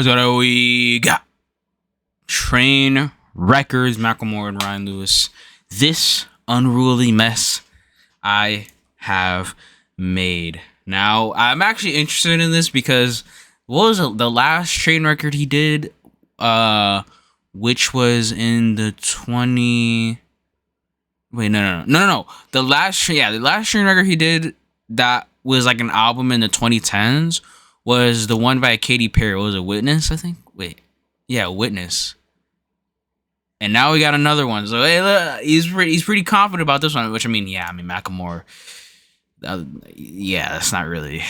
Yo, what we got? Train Records, Macklemore and Ryan Lewis. This unruly mess I have made. Now, I'm actually interested in this because what was the last Train record he did? Which was in the 20. Wait, no. The last Train record he did that was like an album in the 2010s was the one by Katy Perry. What was it? Witness, I think. Wait, yeah, Witness. And now we got another one. So hey, look, he's pretty confident about this one. Which Macklemore. That's not really.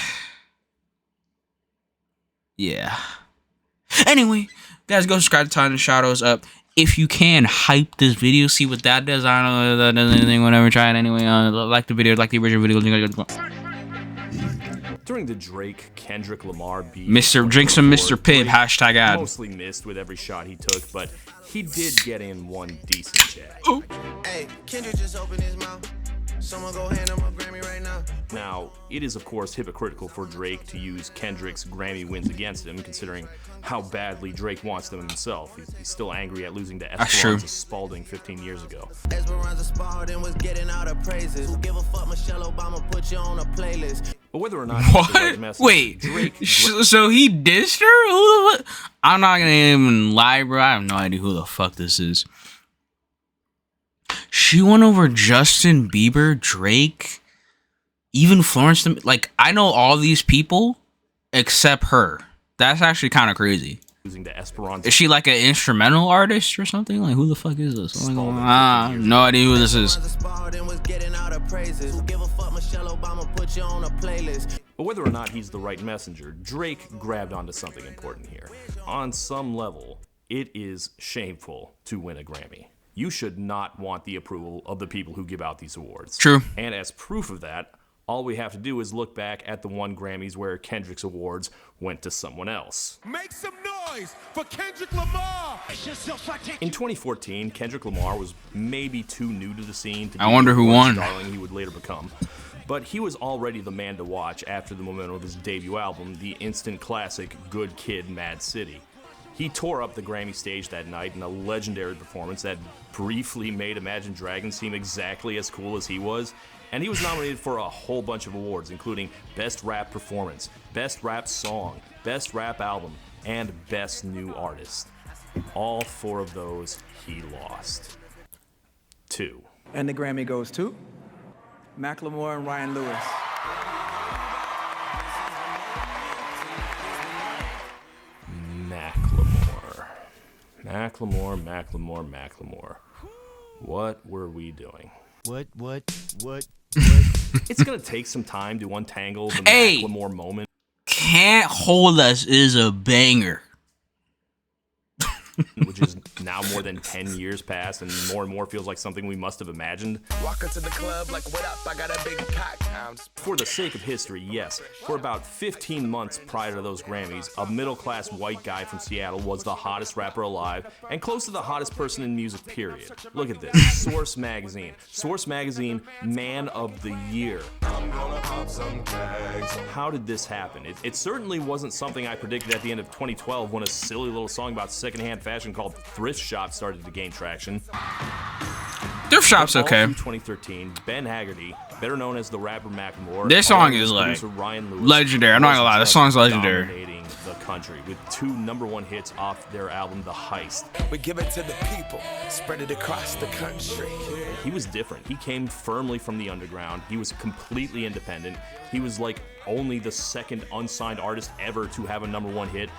Yeah. Anyway, guys, go subscribe to Time and Shadows up. If you can, hype this video. See what that does. I don't know if that does anything. Whatever. Try it anyway. Like the video. Like the original video. During the Drake-Kendrick Lamar beef, Drink some Mr. Pibb, hashtag ad. Mostly missed with every shot he took, but he did get in one decent jab. Ooh. Hey, Kendrick just opened his mouth. Someone go hand him a Grammy right now. Now, it is of course hypocritical for Drake to use Kendrick's Grammy wins against him, considering how badly Drake wants them himself. He's still angry at losing to Esperanza Spalding 15 years ago. Esperanza Spalding was getting out of praises. Who give a fuck? Michelle Obama put you on a playlist. But whether or not what? Wait, Drake, so he dissed her? Who the fuck? I'm not gonna even lie, bro. I have no idea who the fuck this is. She won over Justin Bieber, Drake, even Florence. Like, I know all these people except her. That's actually kind of crazy. Losing to Esperanza. Is she like an instrumental artist or something? Like, who the fuck is this? No idea who this is. But whether or not he's the right messenger, Drake grabbed onto something important here. On some level, it is shameful to win a Grammy. You should not want the approval of the people who give out these awards. True. And as proof of that, all we have to do is look back at the one Grammys where Kendrick's awards went to someone else. Make some noise for Kendrick Lamar! In 2014, Kendrick Lamar was maybe too new to the scene to be I wonder who won. Darling he would later become. But he was already the man to watch after the momentum of his debut album, the instant classic Good Kid, Mad City. He tore up the Grammy stage that night in a legendary performance that briefly made Imagine Dragons seem exactly as cool as he was, and he was nominated for a whole bunch of awards, including Best Rap Performance, Best Rap Song, Best Rap Album, and Best New Artist. All four of those he lost. 2. And the Grammy goes to Macklemore and Ryan Lewis. Macklemore. What were we doing? What? It's gonna take some time to untangle the Macklemore moment. Can't Hold Us is a banger. Which is now more than 10 years past and more feels like something we must have imagined. Walk into the club like, what up? I got a big cock. For the sake of history, yes, for about 15 months prior to those Grammys, a middle-class white guy from Seattle was the hottest rapper alive and close to the hottest person in music, period. Look at this. Source Magazine, Man of the Year. How did this happen? It certainly wasn't something I predicted at the end of 2012 when a silly little song about secondhand fashion called Thrift Shop started to gain traction. Thrift Shop's okay. In 2013, Ben Haggerty, better known as the rapper Macklemore, this song is like legendary. I'm not gonna lie, this song's legendary. Dominating the country with 2 #1 hits off their album, The Heist. We give it to the people, spread it across the country. He was different. He came firmly from the underground. He was completely independent. He was like only the second unsigned artist ever to have a #1 hit.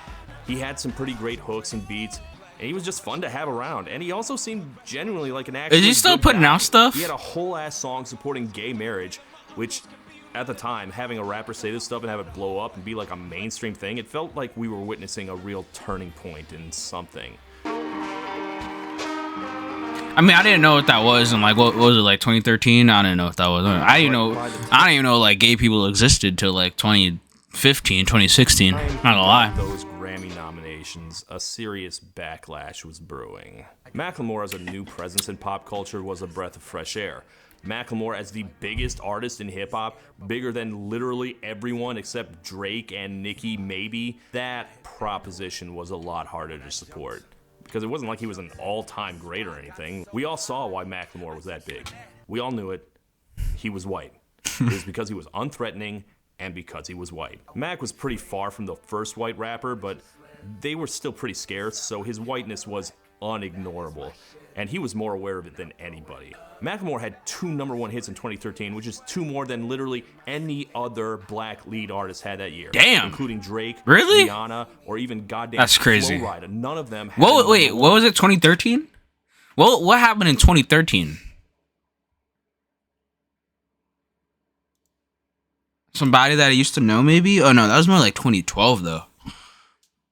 He had some pretty great hooks and beats, and he was just fun to have around. And he also seemed genuinely like an actual. Is he still putting out stuff? He had a whole ass song supporting gay marriage, which at the time, having a rapper say this stuff and have it blow up and be like a mainstream thing, it felt like we were witnessing a real turning point in something. I mean, I didn't know what that was, and like, what was it, like 2013? I didn't know what that was. I didn't even know like gay people existed till like 2015, 2016. Not gonna lie. Those Grammy nominations, a serious backlash was brewing. Macklemore as a new presence in pop culture was a breath of fresh air. Macklemore as the biggest artist in hip-hop, bigger than literally everyone except Drake and Nicki maybe, that proposition was a lot harder to support. Because it wasn't like he was an all-time great or anything. We all saw why Macklemore was that big. We all knew it. He was white. It was because he was unthreatening and because he was white. Mac was pretty far from the first white rapper, but they were still pretty scarce, so his whiteness was unignorable. And he was more aware of it than anybody. Macklemore had 2 #1 hits in 2013, which is 2 more than literally any other black lead artist had that year. Damn. Including Drake, Really? Rihanna, or even goddamn That's crazy. Flo Rida. None of them had Wait, what was it, 2013? What happened in 2013? Somebody that I used to know, maybe? Oh, no, that was more like 2012, though.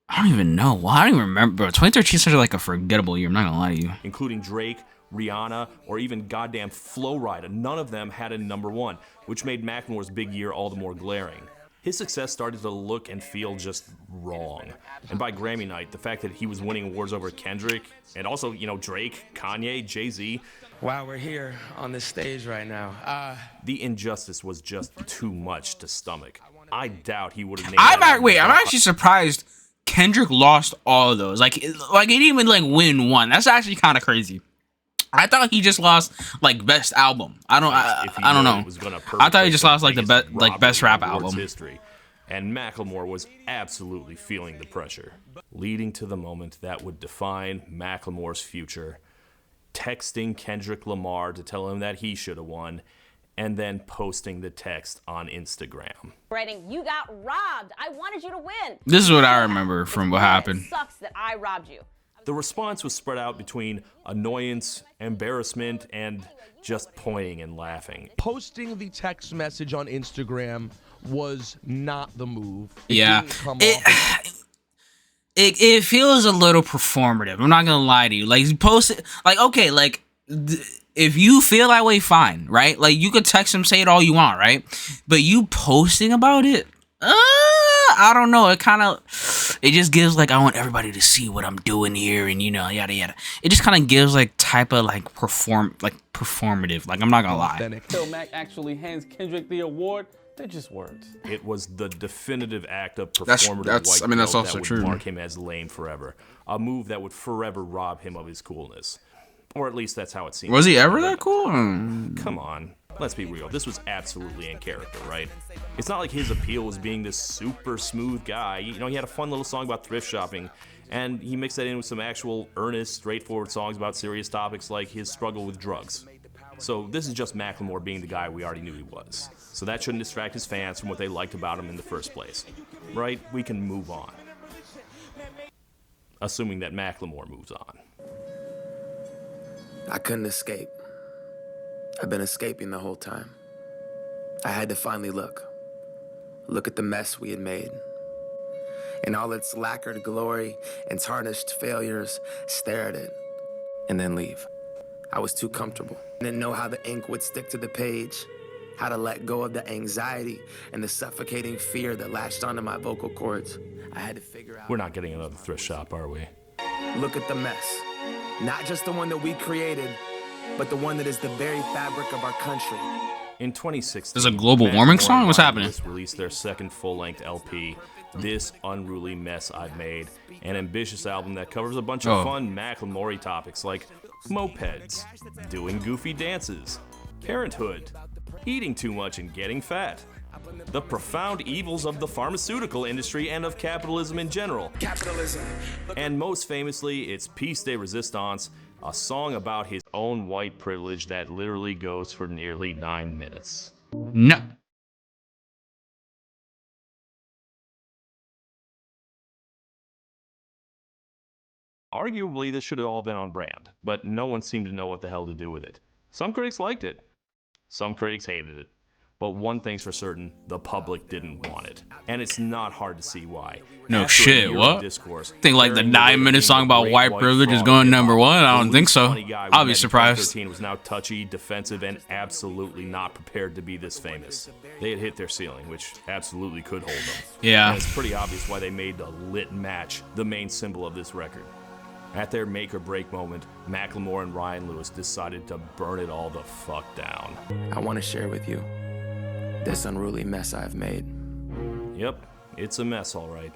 I don't even know. Well, I don't even remember. Bro, 2013 started like a forgettable year. I'm not gonna lie to you. Including Drake, Rihanna, or even goddamn Flo Rida. None of them had a #1, which made Macklemore's big year all the more glaring. His success started to look and feel just wrong. And by Grammy night, the fact that he was winning awards over Kendrick, and also, you know, Drake, Kanye, Jay-Z. Wow, we're here on this stage right now. The injustice was just too much to stomach. I doubt he would have named I'm actually surprised Kendrick lost all of those. Like he didn't even like win one. That's actually kind of crazy. I thought he just lost like best album. I don't know. I thought he just lost like the best rap album. History. And Macklemore was absolutely feeling the pressure, leading to the moment that would define Macklemore's future. Texting Kendrick Lamar to tell him that he should have won, and then posting the text on Instagram. Writing, "You got robbed. I wanted you to win." This is what I remember from what happened. It sucks that I robbed you. The response was spread out between annoyance, embarrassment, and just pointing and laughing. Posting the text message on Instagram was not the move. Yeah. It feels a little performative. I'm not gonna lie to you. Like, you post it, like, okay, like, if you feel that way, fine, right? Like, you could text him, say it all you want, right? But you posting about it, I don't know. It just gives, like, I want everybody to see what I'm doing here, and, you know, yada yada. It just kind of gives, like, type of, like, performative. Like, I'm not gonna lie. Until Mac actually hands Kendrick the award, they're just words. It was the definitive act of performative that's also that would mark him as lame forever. A move that would forever rob him of his coolness. Or at least that's how it seemed. Was he ever that cool? Come on. Let's be real. This was absolutely in character, right? It's not like his appeal was being this super smooth guy. You know, he had a fun little song about thrift shopping, and he mixed that in with some actual earnest, straightforward songs about serious topics like his struggle with drugs. So this is just Macklemore being the guy we already knew he was. So that shouldn't distract his fans from what they liked about him in the first place. Right? We can move on. Assuming that Macklemore moves on. I couldn't escape. I've been escaping the whole time. I had to finally look at the mess we had made. In all its lacquered glory and tarnished failures, stare at it, and then leave. I was too comfortable. I didn't know how the ink would stick to the page, how to let go of the anxiety and the suffocating fear that latched onto my vocal cords. I had to figure out. We're not getting another thrift shop, are we? Look at the mess. Not just the one that we created, but the one that is the very fabric of our country. In 2016, there's a global warming song? What's happening? Released their second full-length LP, This Unruly Mess I've Made, an ambitious album that covers a bunch of fun Macklemore topics like mopeds, doing goofy dances, parenthood, eating too much and getting fat, the profound evils of the pharmaceutical industry and of capitalism in general. Capitalism. And most famously, it's Piece de Resistance, a song about his own white privilege that literally goes for nearly 9 minutes. No. Arguably, this should have all been on brand, but no one seemed to know what the hell to do with it. Some critics liked it. Some critics hated it. But one thing's for certain, the public didn't want it. And it's not hard to see why. No shit, what? Think like the 9-minute song about white privilege is going #1? I don't think so. I'll be surprised. Was now touchy, defensive, and absolutely not prepared to be this famous. They had hit their ceiling, which absolutely could hold them. Yeah. And it's pretty obvious why they made the lit match the main symbol of this record. At their make or break moment, Macklemore and Ryan Lewis decided to burn it all the fuck down. I want to share with you this unruly mess I've made. Yep, it's a mess, all right.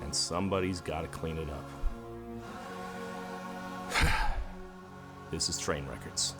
And somebody's got to clean it up. This is Train Records.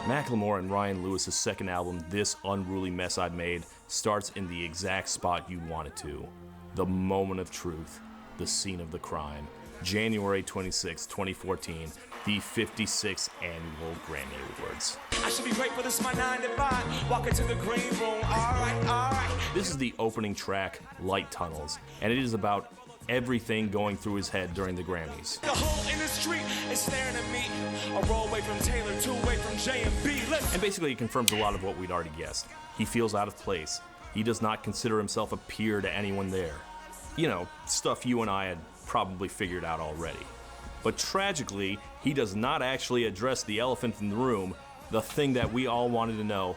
Macklemore and Ryan Lewis' second album, This Unruly Mess I Made, starts in the exact spot you want it to. The moment of truth, the scene of the crime. January 26, 2014, the 56th annual Grammy Awards. I should be grateful this is my 9 to 5. Walk into the green room, alright. This is the opening track, Light Tunnels, and it is about everything going through his head during the Grammys. The whole industry is staring at me. A roll away from Taylor, 2 away from J&B. And basically it confirms a lot of what we'd already guessed. He feels out of place. He does not consider himself a peer to anyone there. You know, stuff you and I had probably figured out already. But tragically, he does not actually address the elephant in the room, the thing that we all wanted to know.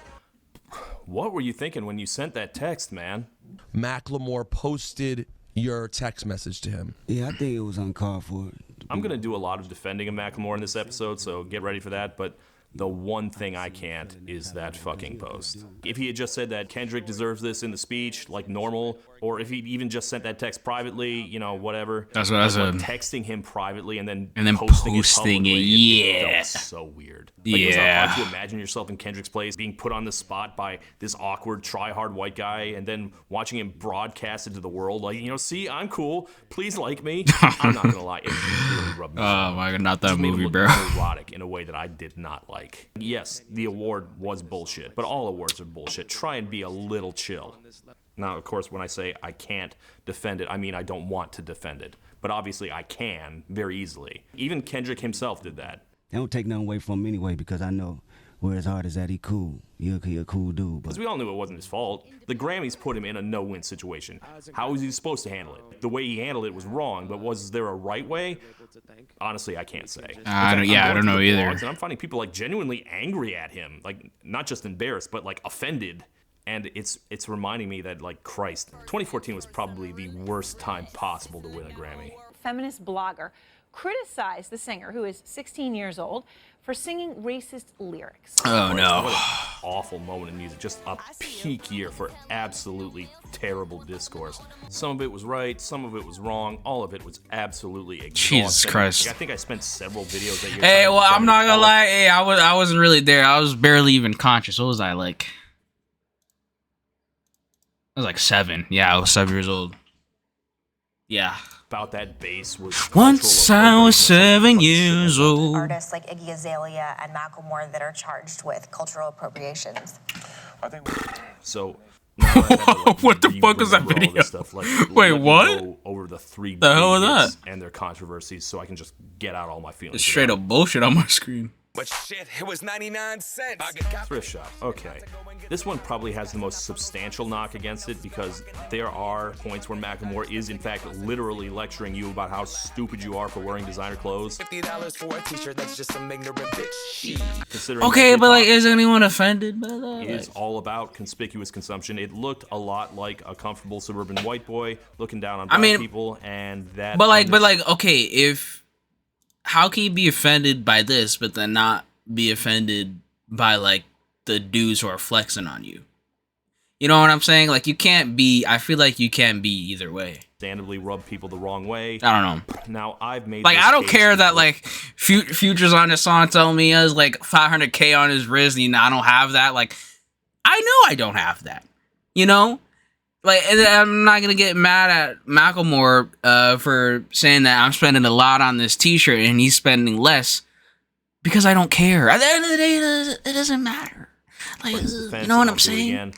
What were you thinking when you sent that text, man? Macklemore posted your text message to him. Yeah, I think it was uncalled for. I'm going to do a lot of defending of Macklemore in this episode, so get ready for that, but the one thing I can't is that fucking post. If he had just said that Kendrick deserves this in the speech, like normal, or if he even just sent that text privately, you know, whatever. That's what I said. Texting him privately and then posting it publicly, yeah. It felt so weird. Like, it was Yeah. hard to imagine yourself in Kendrick's place, being put on the spot by this awkward, try-hard white guy, and then watching him broadcast it to the world, like, you know, see, I'm cool, please like me. I'm not gonna lie, it really rubbed me Oh my god, not that This movie, looked bro. erotic in a way that I did not like. Yes, the award was bullshit, but all awards are bullshit. Try and be a little chill. Now, of course, when I say I can't defend it, I mean I don't want to defend it. But obviously I can very easily. Even Kendrick himself did that. They don't take nothing away from him anyway because I know where his heart is at. He cool. He a cool dude. Because we all knew it wasn't his fault. The Grammys put him in a no-win situation. How was he supposed to handle it? The way he handled it was wrong, but was there a right way? Honestly, I can't say. I don't know either. And I'm finding people like genuinely angry at him, like not just embarrassed, but like offended. And it's reminding me that, like, Christ, 2014 was probably the worst time possible to win a Grammy. Feminist blogger criticized the singer, who is 16 years old, for singing racist lyrics. Oh no. What an awful moment in music. Just a peak year for absolutely terrible discourse. Some of it was right, some of it was wrong, all of it was absolutely exhausting. Jesus Christ. I think I spent several videos that year. Hey, well, I'm not gonna lie. Hey, I wasn't really there. I was barely even conscious. What was I like? I was like 7. Yeah, I was 7 years old. Yeah. About that bass was once I was 7 years old. Artists like Iggy Azalea and Macklemore that are charged with cultural appropriations. So what the fuck was that video? Wait, what? Go over the 3 the hell was that? And their controversies, so I can just get out all my feelings. It's straight up bullshit on my screen. But shit, it was 99 cents. Thrift shop. Okay. This one probably has the most substantial knock against it because there are points where Macklemore is in fact literally lecturing you about how stupid you are for wearing designer clothes. $50 for a t-shirt, that's just some ignorant bitch. Considering okay, but like, is anyone offended by that? It is all about conspicuous consumption. It looked a lot like a comfortable suburban white boy looking down on black people, and that. But like, okay, if how can you be offended by this, but then not be offended by like the dudes who are flexing on you? You know what I'm saying? Like, you can't be. I feel like you can't be either way. Understandably rub people the wrong way. I don't know. Now I've made like, I don't care that like Future's on this song telling me he has like 500K on his wrist and I don't have that. Like, I know I don't have that. You know, like, and I'm not gonna get mad at Macklemore for saying that I'm spending a lot on this T-shirt and he's spending less because I don't care. At the end of the day, it doesn't matter. Like, you know what I'm saying? Again.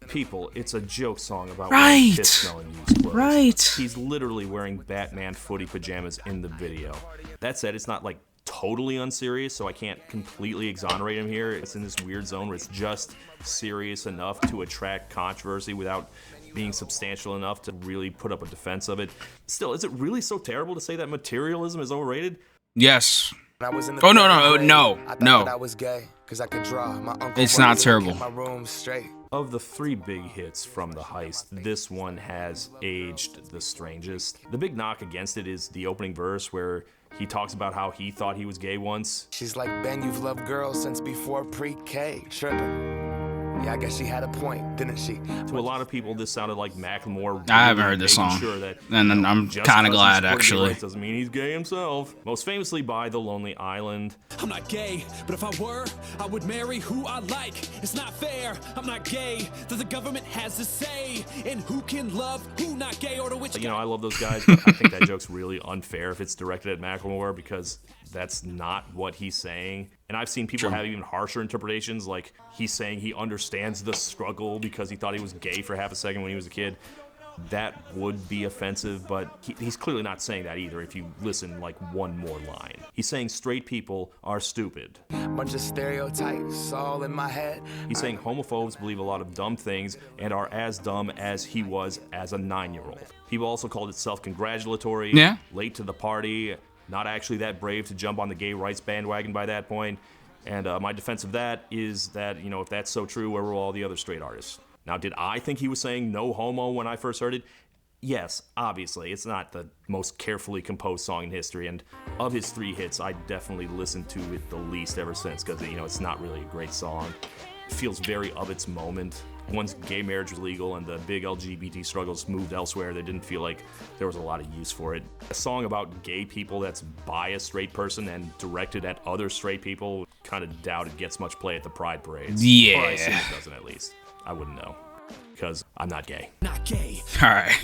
People, it's a joke song about right. shit-smelling used clothes. Right. He's literally wearing Batman footy pajamas in the video. That said, it's not like totally unserious, so I can't completely exonerate him here. It's in this weird zone where it's just serious enough to attract controversy without being substantial enough to really put up a defense of it. Still, is it really so terrible to say that materialism is overrated? Yes. I was in the Oh, no, third grade. no. I thought that I was gay, 'cause I could draw. My uncle It's not worked, so I terrible. kept my room straight. Of the 3 big hits from the heist, this one has aged the strangest. The big knock against it is the opening verse where he talks about how he thought he was gay once. She's like, Ben, you've loved girls since before pre-K. Tripping. Yeah, I guess she had a point, didn't she? To a lot of people, this sounded like Macklemore. I haven't heard this song, Sure that, and I'm kind of glad, actually. Doesn't mean he's gay himself. Most famously by The Lonely Island. I'm not gay, but if I were, I would marry who I like. It's not fair, I'm not gay, that the government has to say, and who can love who not gay or to which. You know, I love those guys, but I think that joke's really unfair if it's directed at Macklemore, because that's not what he's saying. And I've seen people have even harsher interpretations, like he's saying he understands the struggle because he thought he was gay for half a second when he was a kid. That would be offensive, but he's clearly not saying that either if you listen like one more line. He's saying straight people are stupid. Bunch of stereotypes all in my head. He's saying homophobes believe a lot of dumb things and are as dumb as he was as a 9-year-old. People also called it self-congratulatory, late to the party, not actually that brave to jump on the gay rights bandwagon by that point. And my defense of that is that, you know, if that's so true, where were all the other straight artists? Now, did I think he was saying no homo when I first heard it? Yes, obviously. It's not the most carefully composed song in history, and of his 3 hits, I definitely listened to it the least ever since, because, you know, it's not really a great song. It feels very of its moment. Once gay marriage was legal and the big LGBT struggles moved elsewhere, they didn't feel like there was a lot of use for it. A song about gay people that's by a straight person and directed at other straight people, kind of doubt it gets much play at the Pride parades. Yeah. Or I assume it doesn't, at least. I wouldn't know, because I'm not gay. Not gay. All right.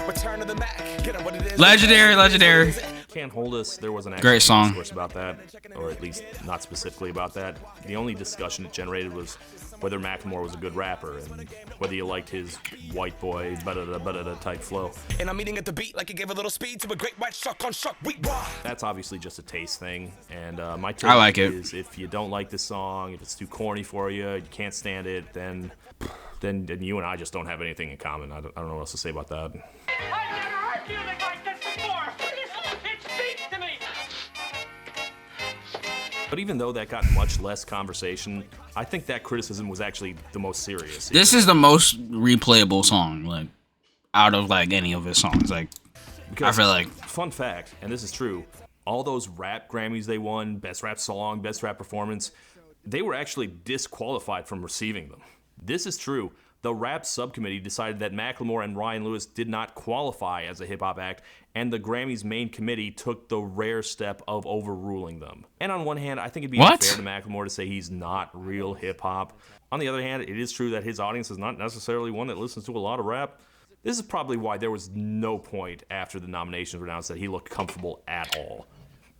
Return to the Mac. Get on what it is. Legendary. Can't Hold Us, there was an actual Great song. discourse about that, or at least not specifically about that. The only discussion it generated was whether Macklemore was a good rapper and whether you liked his white boy ba-da-da type flow. And I'm eating at the beat like it gave a little speed to a great white shark on shark week. That's obviously just a taste thing, and my take I like it. is if you don't like this song, if it's too corny for you, you can't stand it, then you and I just don't have anything in common. I don't know what else to say about that. I've never heard music like this before. It speaks to me. But even though that got much less conversation, I think that criticism was actually the most serious. This is the most replayable song, like, out of, like, any of his songs. Like, Because, I feel like... Fun fact, and this is true, all those rap Grammys they won, Best Rap Song, Best Rap Performance, they were actually disqualified from receiving them. This is true. The rap subcommittee decided that Macklemore and Ryan Lewis did not qualify as a hip-hop act, and the Grammys main committee took the rare step of overruling them. And on one hand, I think it'd be unfair to Macklemore to say he's not real hip-hop. On the other hand, it is true that his audience is not necessarily one that listens to a lot of rap. This is probably why there was no point after the nominations were announced that he looked comfortable at all.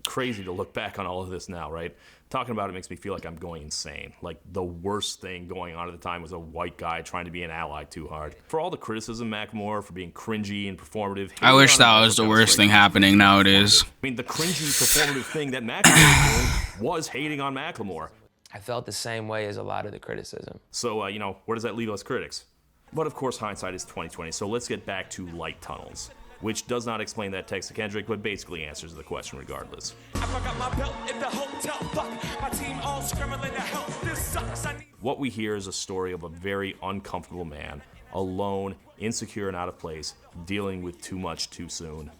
Crazy to look back on all of this now, right? Talking about it makes me feel like I'm going insane. Like the worst thing going on at the time was a white guy trying to be an ally too hard. For all the criticism, Macklemore, for being cringy and performative. I wish that was the worst thing happening nowadays. I mean, the cringy performative thing that Macklemore was doing was hating on Macklemore. I felt the same way as a lot of the criticism. So, you know, where does that leave us critics? But of course, hindsight is 20/20, so let's get back to Light Tunnels, which does not explain that text to Kendrick, but basically answers the question regardless. I forgot my belt in the hotel. Fuck, my team all scrambling to help. This sucks. What we hear is a story of a very uncomfortable man, alone, insecure and out of place, dealing with too much too soon.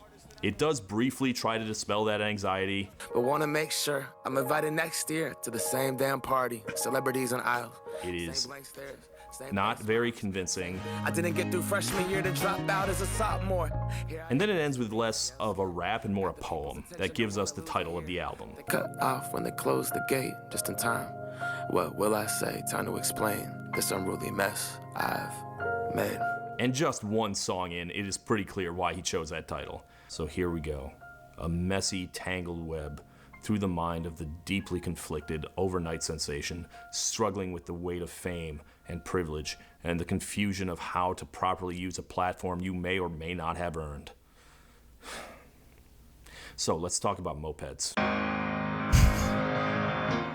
It does briefly try to dispel that anxiety. But want to make sure I'm invited next year to the same damn party. Celebrities on aisles. It is not very convincing. I didn't get through freshman year to drop out as a sophomore. And then it ends with less of a rap and more a poem that gives us the title of the album. They cut off when they closed the gate just in time. What will I say? Time to explain this unruly mess I've made. And just one song in, it is pretty clear why he chose that title. So here we go. A messy, tangled web through the mind of the deeply conflicted overnight sensation, struggling with the weight of fame and privilege and the confusion of how to properly use a platform you may or may not have earned. So let's talk about mopeds.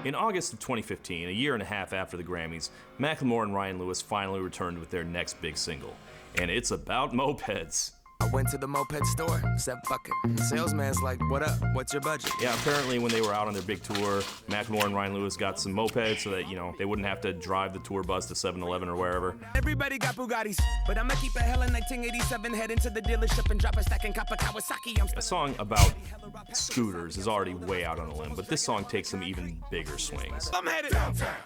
In August of 2015, a year and a half after the Grammys, Macklemore and Ryan Lewis finally returned with their next big single, and it's about mopeds. I went to the moped store, said fuck it. The salesman's like, what up? What's your budget? Yeah, apparently when they were out on their big tour, Macklemore and Ryan Lewis got some mopeds so that, they wouldn't have to drive the tour bus to 7-Eleven or wherever. Everybody got Bugattis, but I'ma keep a hella 1987, head into the dealership and drop a stack in copper Kawasaki. A song about scooters is already way out on a limb, but this song takes some even bigger swings. I'm headed downtown.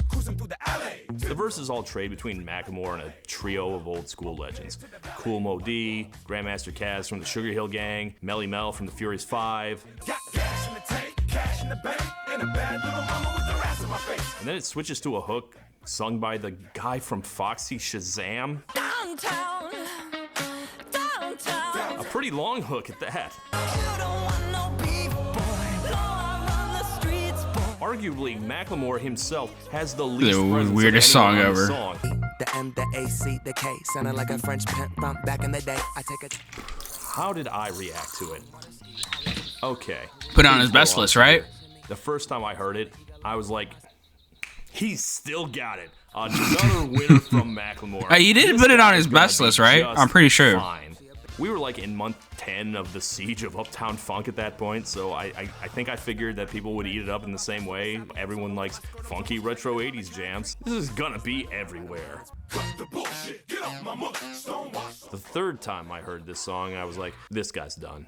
Through the alley. The verses all trade between Macklemore and a trio of old school legends. Cool Mo D, Grandmaster Caz from the Sugar Hill Gang, Melly Mel from the Furious 5. Got cash in the tank, cash in the bank, and a bad little mama with the ass in my face. And then it switches to a hook sung by the guy from Foxy Shazam. Downtown, downtown. A pretty long hook at that. You don't want no beef, boy. Lord on the streets, boy. Arguably, Macklemore himself has the least The presence weirdest of anyone song on the ever. song. The M, the A, C, the K, sounded like a French pimp from back in the day. I take a... How did I react to it? Okay. Put it on his best list, right? The first time I heard it, I was like, he's still got it. Another winner from Macklemore. He did This put it on guy's his gonna best be list, right? just I'm pretty sure. Fine. We were like in month 10 of the siege of Uptown Funk at that point, so I think I figured that people would eat it up in the same way. Everyone likes funky retro 80s jams. This is gonna be everywhere. The third time I heard this song, I was like, this guy's done.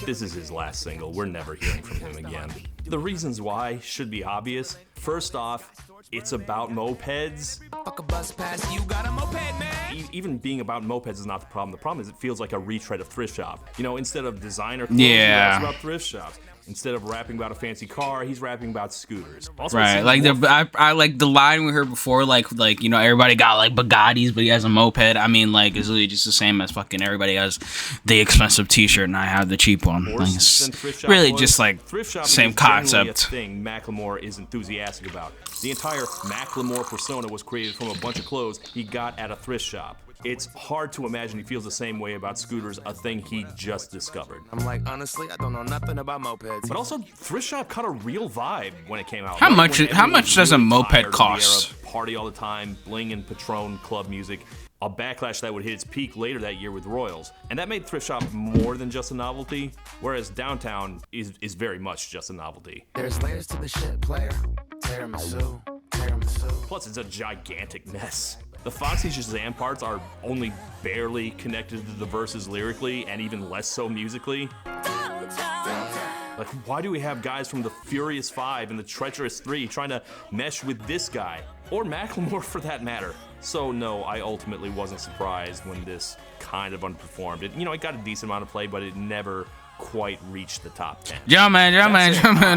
This is his last single. We're never hearing from him again. The reasons why should be obvious. First off, it's about mopeds. Fuck a bus pass, you got a moped, man. Even being about mopeds is not the problem. The problem is it feels like a retread of thrift shop. Instead of designer clothes, he raps about thrift shops. Instead of rapping about a fancy car, he's rapping about scooters. Also, Right, like I like the line we heard before, like everybody got like Bugattis, but he has a moped. I mean, like it's literally just the same as fucking everybody has the expensive T-shirt and I have the cheap one. Like, it's really just like same concept. A thing Macklemore is enthusiastic about. The entire Macklemore persona was created from a bunch of clothes he got at a thrift shop. It's hard to imagine he feels the same way about scooters, a thing he just discovered. I'm like, honestly, I don't know nothing about mopeds. But also, thrift shop caught a real vibe when it came out. How much does a moped cost? Party all the time, bling and Patron club music. A backlash that would hit its peak later that year with Royals. And that made thrift shop more than just a novelty, whereas Downtown is very much just a novelty. There's layers to the shit, player. Tiramisu, tiramisu. Plus, it's a gigantic mess. The Foxy Shazam parts are only barely connected to the verses lyrically, and even less so musically. Like, why do we have guys from the Furious 5 and the Treacherous 3 trying to mesh with this guy? Or Macklemore, for that matter. So, no, I ultimately wasn't surprised when this kind of underperformed. It got a decent amount of play, but it never quite reached the top 10. Jumpin',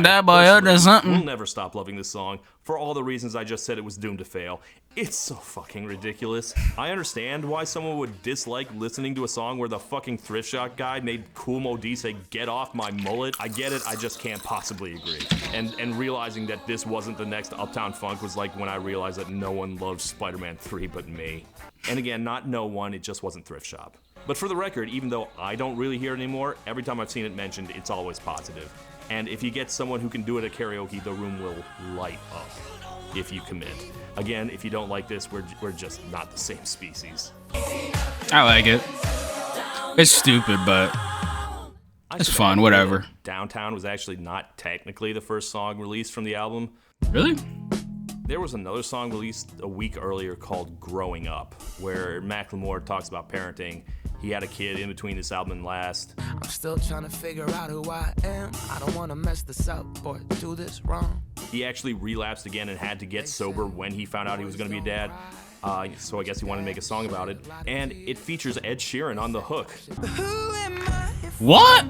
that boy up to something. We'll never stop loving this song for all the reasons I just said it was doomed to fail. It's so fucking ridiculous. I understand why someone would dislike listening to a song where the fucking thrift shop guy made Cool Mo D say, "Get off my mullet." I get it, I just can't possibly agree. And realizing that this wasn't the next Uptown Funk was like when I realized that no one loves Spider-Man 3 but me. And again, not no one, it just wasn't thrift shop. But for the record, even though I don't really hear it anymore, every time I've seen it mentioned, it's always positive. And if you get someone who can do it at karaoke, the room will light up if you commit. Again, if you don't like this, we're just not the same species. I like it. It's stupid, but it's fun, whatever. Downtown was actually not technically the first song released from the album. Really? There was another song released a week earlier called Growing Up, where Macklemore talks about parenting. He had a kid in between this album and last. I'm still trying to figure out who I am. I don't want to mess this up or do this wrong. He actually relapsed again and had to get sober when he found out he was going to be a dad. So I guess he wanted to make a song about it. And it features Ed Sheeran on the hook. What?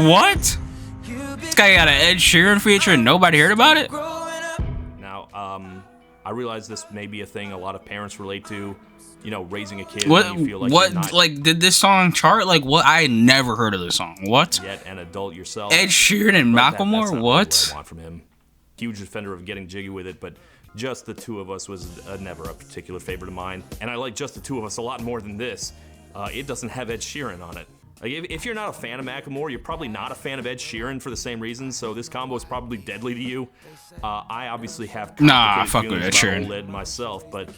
What? This guy got an Ed Sheeran feature and nobody heard about it? Now, I realize this may be a thing a lot of parents relate to. Raising a kid. What? You feel like did this song chart? Like, what? I never heard of this song. What? Yet an adult yourself. Ed Sheeran and Macklemore. That's what? I want from him. Huge defender of getting jiggy with it, but Just the Two of Us was never a particular favorite of mine. And I like Just the Two of Us a lot more than this. It doesn't have Ed Sheeran on it. Like, if you're not a fan of Macklemore, you're probably not a fan of Ed Sheeran for the same reason, so this combo is probably deadly to you. I obviously have fuck with Ed Sheeran. old Ed myself, but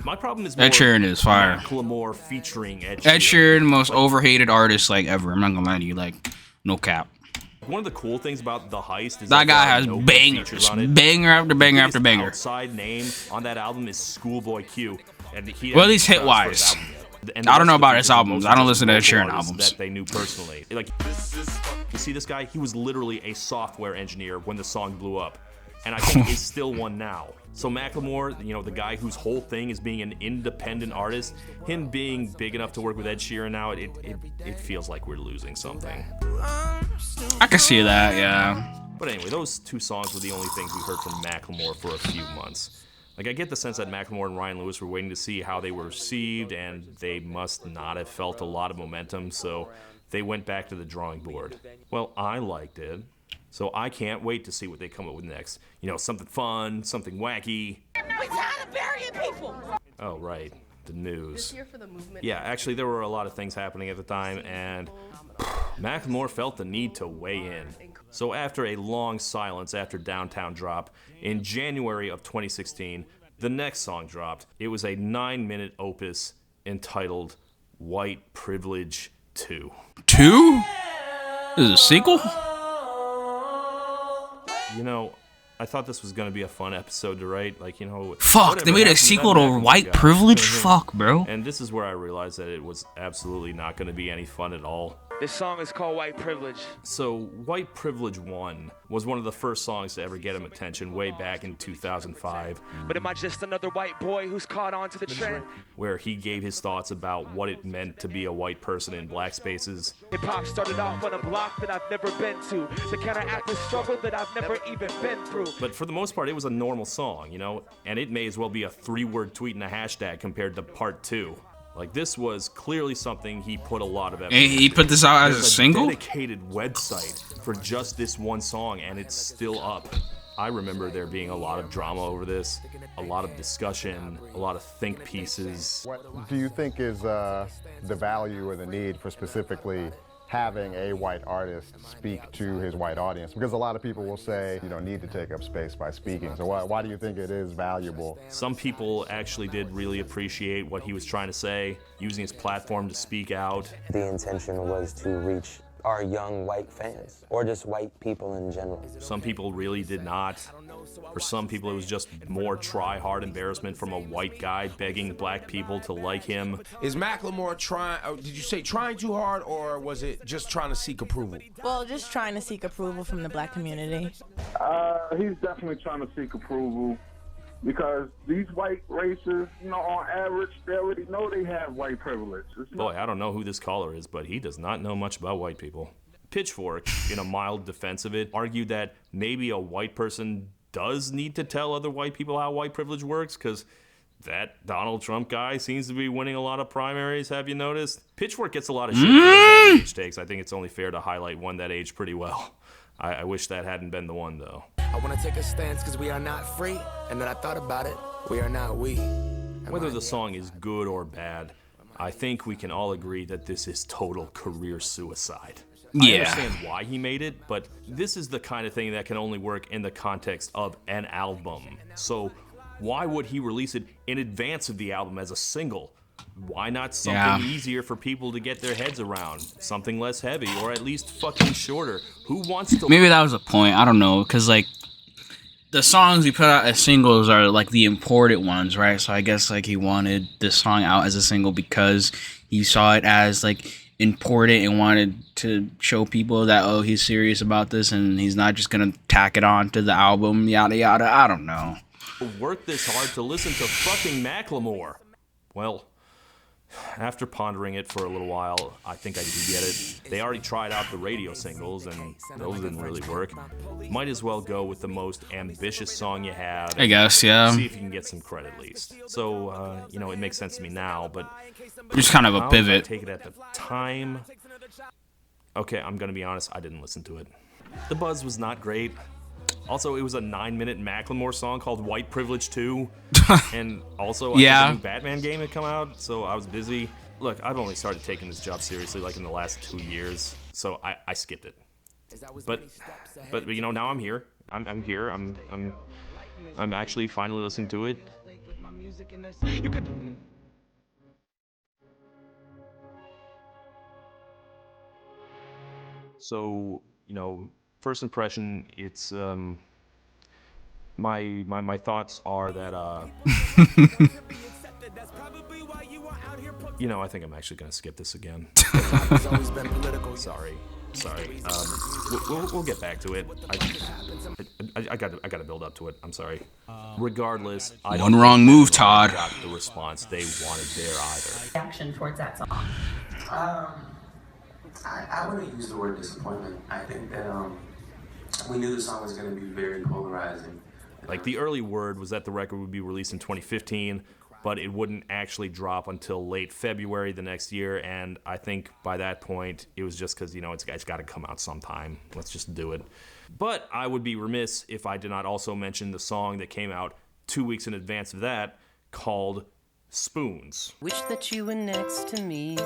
my problem is more Ed Sheeran is fire. Macklemore featuring Ed Sheeran. Ed Sheeran, most overhated artist like ever. I'm not gonna lie to you, like no cap. One of the cool things about The Heist is that guy has no bangers, on it. banger after banger after banger. Outside name on that album is Schoolboy Q, and he well, at least hit wise. I don't know about his albums. I don't listen to Ed Sheeran albums. That they knew personally. Like, you see this guy? He was literally a software engineer when the song blew up, and I think is still one now. So Macklemore, you know, the guy whose whole thing is being an independent artist, him being big enough to work with Ed Sheeran now, it feels like we're losing something. I can see that, yeah. But anyway, those two songs were the only things we heard from Macklemore for a few months. Like, I get the sense that Macklemore and Ryan Lewis were waiting to see how they were received, and they must not have felt a lot of momentum, so they went back to the drawing board. Well, I liked it, so I can't wait to see what they come up with next. You know, something fun, something wacky. We tired of burying people. Oh, right, the news. Here for the movement. Yeah, actually, there were a lot of things happening at the time, and Macklemore felt the need to weigh in. So after a long silence after Downtown drop, in January of 2016, the next song dropped. It was a 9-minute opus entitled White Privilege 2. 2? This is a sequel? You know, I thought this was going to be a fun episode to write. Like, you know... Fuck, they made a sequel to White Privilege? Fuck, bro. And this is where I realized that it was absolutely not going to be any fun at all. This song is called White Privilege. So, White Privilege 1 was one of the first songs to ever get him attention way back in 2005. But am I just another white boy who's caught on to the trend? Where he gave his thoughts about what it meant to be a white person in black spaces. Hip-hop started off on a block that I've never been to counteract the struggle that I've never even been through. But for the most part, it was a normal song, you know? And it may as well be a 3-word tweet and a hashtag compared to Part 2. Like, this was clearly something he put a lot of effort into. He put this out as a single? There's a dedicated website for just this one song, and it's still up. I remember there being a lot of drama over this, a lot of discussion, a lot of think pieces. What do you think is the value or the need for specifically having a white artist speak to his white audience? Because a lot of people will say you don't need to take up space by speaking. So why do you think it is valuable? Some people actually did really appreciate what he was trying to say, using his platform to speak out. The intention was to reach our young white fans, or just white people in general. Some people really did not. For some people, it was just more try-hard embarrassment from a white guy begging black people to like him. Is Macklemore trying, did you say trying too hard, or was it just trying to seek approval? Well, just trying to seek approval from the black community. He's definitely trying to seek approval. Because these white races, you know, on average, they already know they have white privilege. Boy, I don't know who this caller is, but he does not know much about white people. Pitchfork, in a mild defense of it, argued that maybe a white person does need to tell other white people how white privilege works, because that Donald Trump guy seems to be winning a lot of primaries, have you noticed? Pitchfork gets a lot of shit for that age takes. I think it's only fair to highlight one that aged pretty well. I wish that hadn't been the one, though. I want to take a stance because we are not free. And then I thought about it. We are not we. Whether the song is good or bad, I think we can all agree that this is total career suicide. Yeah. I understand why he made it, but this is the kind of thing that can only work in the context of an album. So why would he release it in advance of the album as a single? Why not something easier for people to get their heads around? Something less heavy, or at least fucking shorter. Who wants to... Maybe that was a point. I don't know. Because, like, the songs he put out as singles are, like, the important ones, right? So I guess, like, he wanted this song out as a single because he saw it as, like, important and wanted to show people that, oh, he's serious about this and he's not just going to tack it on to the album, yada, yada. I don't know. Work this hard to listen to fucking Macklemore. Well... After pondering it for a little while, I think I do get it. They already tried out the radio singles, and those didn't really work. Might as well go with the most ambitious song you have. I guess, yeah. See if you can get some credit at least. So, you know, it makes sense to me now, but... Just kind of a pivot. Take it at the time. Okay, I'm gonna be honest, I didn't listen to it. The buzz was not great. Also, it was a 9-minute Macklemore song called White Privilege 2. And also, I think a new Batman game had come out, so I was busy. Look, I've only started taking this job seriously like in the last 2 years, so I skipped it. But you know, now I'm here. I'm here. I'm actually finally listening to it. So, you know, first impression, it's my thoughts are that you know, I think I'm actually gonna skip this again. Sorry. We'll get back to it. I gotta build up to it. I'm sorry. Regardless, I don't One wrong move, Todd. Got the response they wanted there either. Reaction towards that song. I wouldn't use the word disappointment. I think that we knew the song was going to be very polarizing. Like, the early word was that the record would be released in 2015, but it wouldn't actually drop until late February the next year, and I think by that point, it was just because, you know, it's got to come out sometime. Let's just do it. But I would be remiss if I did not also mention the song that came out 2 weeks in advance of that, called Spoons. Wish that you were next to me.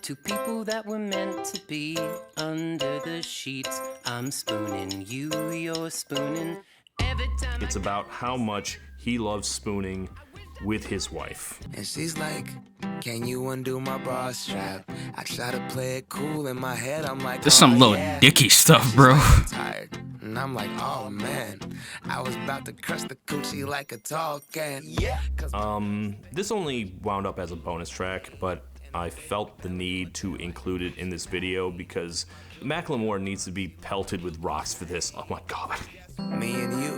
Two people that were meant to be under the sheets. I'm spooning you, you're spooning. Every time It's about how much he loves spooning with his wife. And she's like, can you undo my bra strap? I try to play it cool in my head. I'm like, This some little dicky stuff, bro. Tired. And I'm like, oh man, I was about to crush the coochie like a tall can. Yeah. This only wound up as a bonus track, but I felt the need to include it in this video because Macklemore needs to be pelted with rocks for this. Oh my god. Me and you,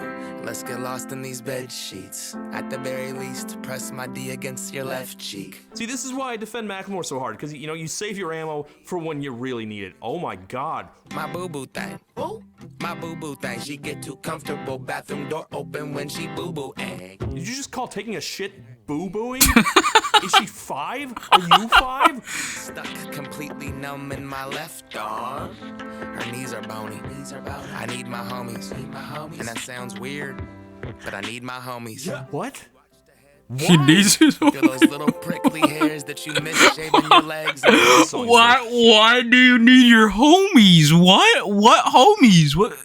let's get lost in these bed sheets. At the very least, press my D against your left cheek. See, this is why I defend Macklemore so hard, because, you know, you save your ammo for when you really need it. Oh my god. My boo-boo thing. My boo-boo thing. She get too comfortable. Bathroom door open when she boo-boo. Did you just call taking a shit boo-booing? Is she 5? Are you 5? Stuck completely numb in my left arm. Her knees are bony. I need my homies. And that sounds weird, but I need my homies. What? He needs his Feel those little prickly hairs that you miss shaving your legs. Why do you need your homies? What homies? What?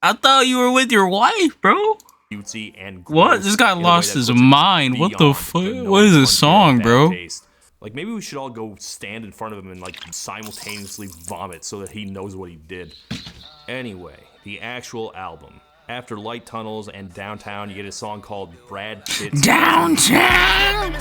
I thought you were with your wife, bro. Cutesy and What? This guy lost his mind. What the fuck? What is this song, bro? Like, maybe we should all go stand in front of him and, like, simultaneously vomit so that he knows what he did. Anyway, the actual album. After Light Tunnels and Downtown, you get a song called Brad Pitt's Downtown!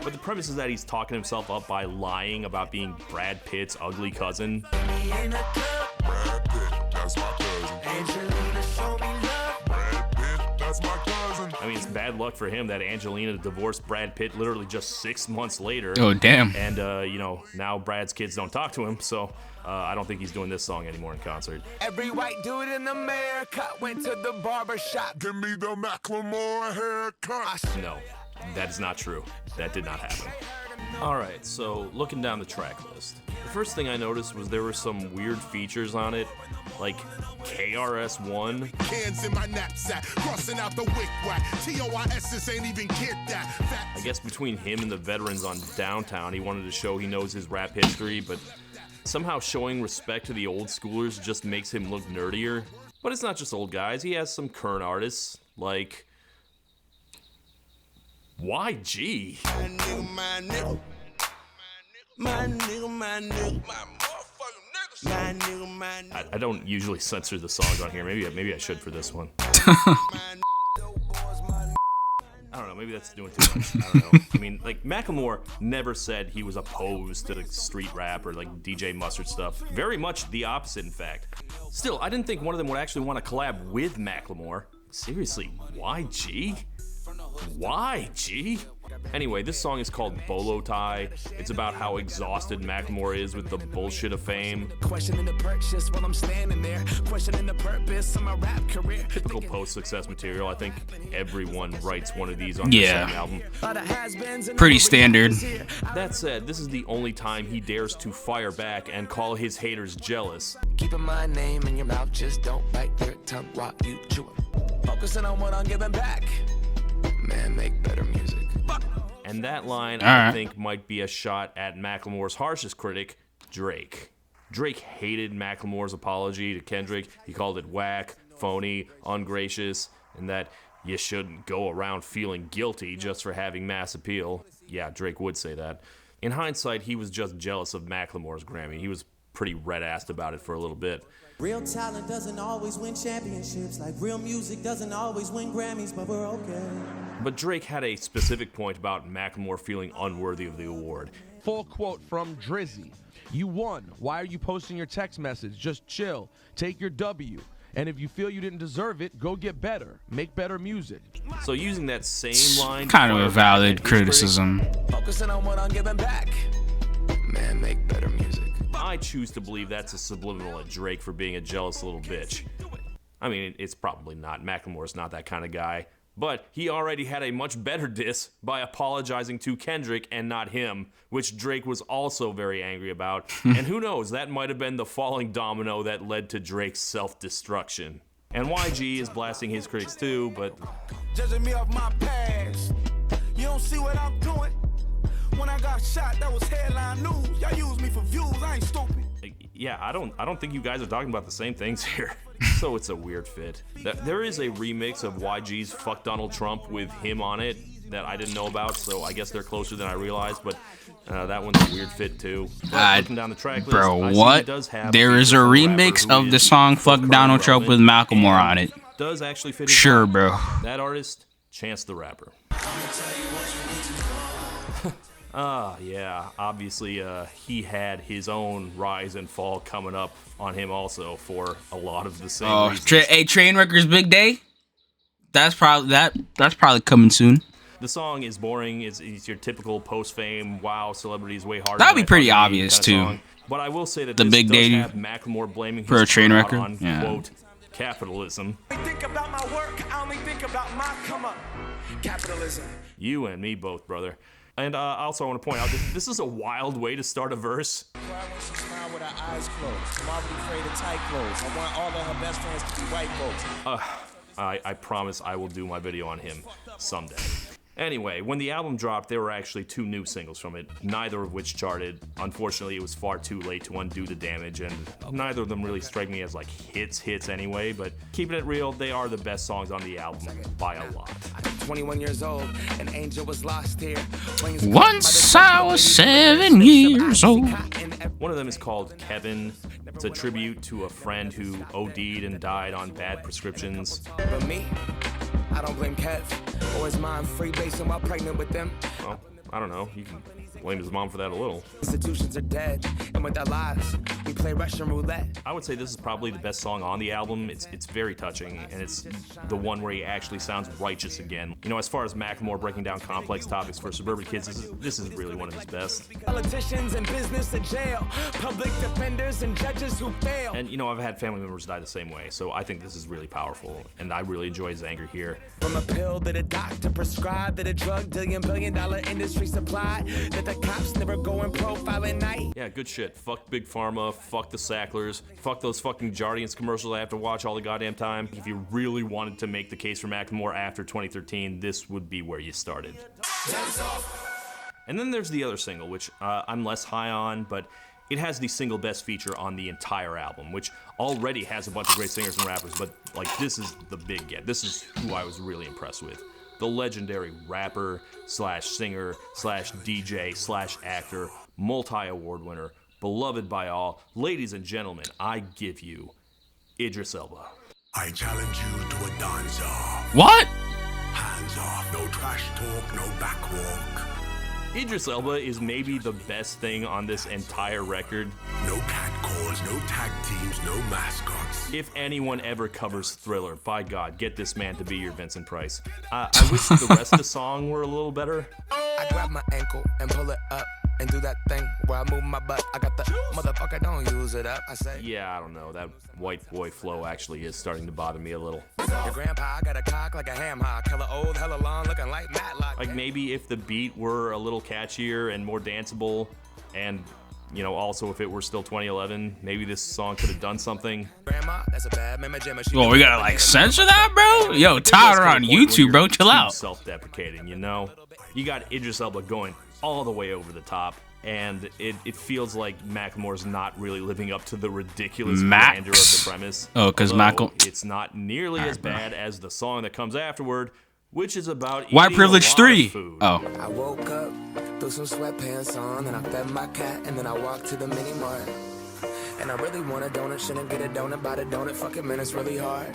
But the premise is that he's talking himself up by lying about being Brad Pitt's ugly cousin. Brad Pitt, that's my cousin. Angelina, show me love. Brad Pitt, that's my cousin. I mean, it's bad luck for him that Angelina divorced Brad Pitt literally just 6 months later. Oh, damn. And, you know, now Brad's kids don't talk to him, so I don't think he's doing this song anymore in concert. Every white dude in America went to the barber shop. Give me the Macklemore haircut. No, that is not true. That did not happen. Alright, so looking down the track list. The first thing I noticed was there were some weird features on it, like KRS-One. Cans in my knapsack, crossing out the wick whack. TOIS's ain't even get that. I guess between him and the veterans on Downtown, he wanted to show he knows his rap history, but somehow showing respect to the old schoolers just makes him look nerdier. But it's not just old guys, he has some current artists, like YG. I don't usually censor the songs on here. Maybe I should for this one. I don't know, maybe that's doing too much. I don't know. I mean, like, Macklemore never said he was opposed to the street rap or, like, DJ Mustard stuff. Very much the opposite, in fact. Still, I didn't think one of them would actually want to collab with Macklemore. Seriously, YG? YG? Anyway, this song is called Bolo Tie. It's about how exhausted Macklemore is with the bullshit of fame. Questioning the purchase while I'm standing there. Questioning the purpose of my rap career. Typical post-success material. I think everyone writes one of these on the same album. Pretty standard. That said, this is the only time he dares to fire back and call his haters jealous. Keeping my name in your mouth, just don't bite your tongue while you chew it. Focusing on what I'm giving back. Man, make better music. And that line, All I right. think, might be a shot at Macklemore's harshest critic, Drake. Drake hated Macklemore's apology to Kendrick. He called it whack, phony, ungracious, and that you shouldn't go around feeling guilty just for having mass appeal. Yeah, Drake would say that. In hindsight, he was just jealous of Macklemore's Grammy. He was pretty red-assed about it for a little bit. Real talent doesn't always win championships, like real music doesn't always win Grammys, but we're okay. But Drake had a specific point about Macklemore feeling unworthy of the award. Full quote from Drizzy. You won. Why are you posting your text message? Just chill. Take your W. And if you feel you didn't deserve it, go get better. Make better music. So using that same line... Kind of a valid criticism. Focusing on what I'm giving back. Man, make better music. I choose to believe that's a subliminal at Drake for being a jealous little bitch. I mean, it's probably not. Macklemore's not that kind of guy. But he already had a much better diss by apologizing to Kendrick and not him, which Drake was also very angry about. And who knows, that might have been the falling domino that led to Drake's self-destruction. And YG is blasting his critics too, but... Judging me off my past. You don't see what I'm doing? When I got shot, that was headline news. Y'all use me for views, I ain't stupid. Yeah, I don't think you guys are talking about the same things here. So it's a weird fit. There is a remix of YG's Fuck Donald Trump with him on it that I didn't know about, so I guess they're closer than I realized, but that one's a weird fit too. Looking down the track list, Bro, I see what? it does have There is a remix of the song Fuck Donald Trump with Macklemore on it. Does actually fit his Sure, vibe. bro. That artist, Chance the Rapper. Yeah, obviously he had his own rise and fall coming up on him also for a lot of the same reasons. Hey, Trainwreckers Big Day? That's probably coming soon. The song is boring. It's your typical post-fame, wow, celebrities way harder. That'd than be pretty I thought obvious, kind of too. song. But I will say that The this Big does Day have Macklemore blaming for a his train turnout wrecker? on, Yeah. quote, capitalism. I think about my work, I only think about my come up. Capitalism. You and me both, brother. And also I want to point out, this is a wild way to start a verse. Cry when she smile with her eyes closed. I'm already afraid of tight clothes. I want all of her best friends to be white folks. I promise I will do my video on him someday. Anyway, when the album dropped, there were actually 2 new singles from it, neither of which charted. Unfortunately, it was far too late to undo the damage, and neither of them really strike me as like hits anyway, but keeping it real, they are the best songs on the album by a lot. 21 years old, an angel was lost here. Once I was 7 years old. One of them is called Kevin. It's a tribute to a friend who OD'd and died on bad prescriptions. But me, I don't blame Kev. Always mind free basing while pregnant with them. Well, I don't know. You can blame his mom for that a little. Institutions are dead, and with their lives, we play Russian roulette. I would say this is probably the best song on the album. It's very touching, and it's the one where he actually sounds righteous again. You know, as far as Macklemore breaking down complex topics for suburban kids, this is really one of his best. Politicians in business in jail, public defenders and judges who fail. And, you know, I've had family members die the same way, so I think this is really powerful, and I really enjoy his anger here. From a pill that a doctor prescribed, that a drug $1 billion industry supplied, that the cops never go and profile at night. Yeah, good shit. Fuck Big Pharma, fuck the Sacklers, fuck those fucking Jardians commercials I have to watch all the goddamn time. If you really wanted to make the case for Macklemore after 2013, this would be where you started. And then there's the other single, which I'm less high on, but it has the single best feature on the entire album, which already has a bunch of great singers and rappers, but like this is the big get. This is who I was really impressed with. The legendary rapper slash singer slash DJ slash actor, multi-award winner, beloved by all. Ladies and gentlemen, I give you Idris Elba. I challenge you to a dance-off. What? Hands off, no trash talk, no backwalk. Idris Elba is maybe the best thing on this entire record. No catcalls, no tag teams, no mascots. If anyone ever covers Thriller, by God, get this man to be your Vincent Price. I wish the rest of the song were a little better. I grab my ankle and pull it up and do that thing where I move my butt. I got the motherfucker, don't use it up. I say, yeah, I don't know. That white boy flow actually is starting to bother me a little. Your grandpa got a cock like a ham hock. Hella old, hella long, looking like Matlock. Like maybe if the beat were a little catchier and more danceable and You know, also, if it were still 2011, maybe this song could have done something. Well, we gotta like censor that, bro? Yo, Tyler on YouTube, bro, chill out. Self-deprecating, you know? You got Idris Elba going all the way over the top, and it feels like Macklemore's not really living up to the ridiculous grandeur of the premise. Oh, because Macklemore... It's not nearly as bad as the song that comes afterward, which is about White Privilege 3. Oh. I woke up, threw some sweatpants on, and I fed my cat, and then I walked to the mini mart. And I really want a donut, shouldn't get a donut, buy a donut, fucking man, it's really hard.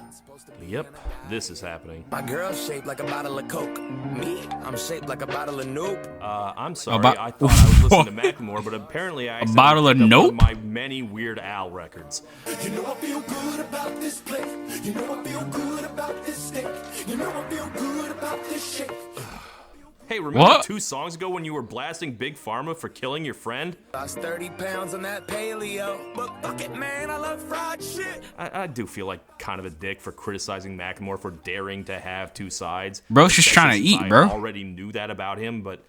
Yep, this is happening. My girl's shaped like a bottle of Coke. Me, I'm shaped like a bottle of Nope. I'm sorry, I thought I was listening to Macklemore, but apparently I accidentally bottle of picked up Nope? one of my many Weird Al records. You know I feel good about this plate. You know I feel good about this steak. You know I feel good about this shake. Hey, remember 2 songs ago when you were blasting Big Pharma for killing your friend? Lost 30 pounds on that paleo, but fuck it, man, I love fried shit. I do feel like kind of a dick for criticizing Macklemore for daring to have 2 sides. Bro's just trying to eat, bro. I already knew that about him, but,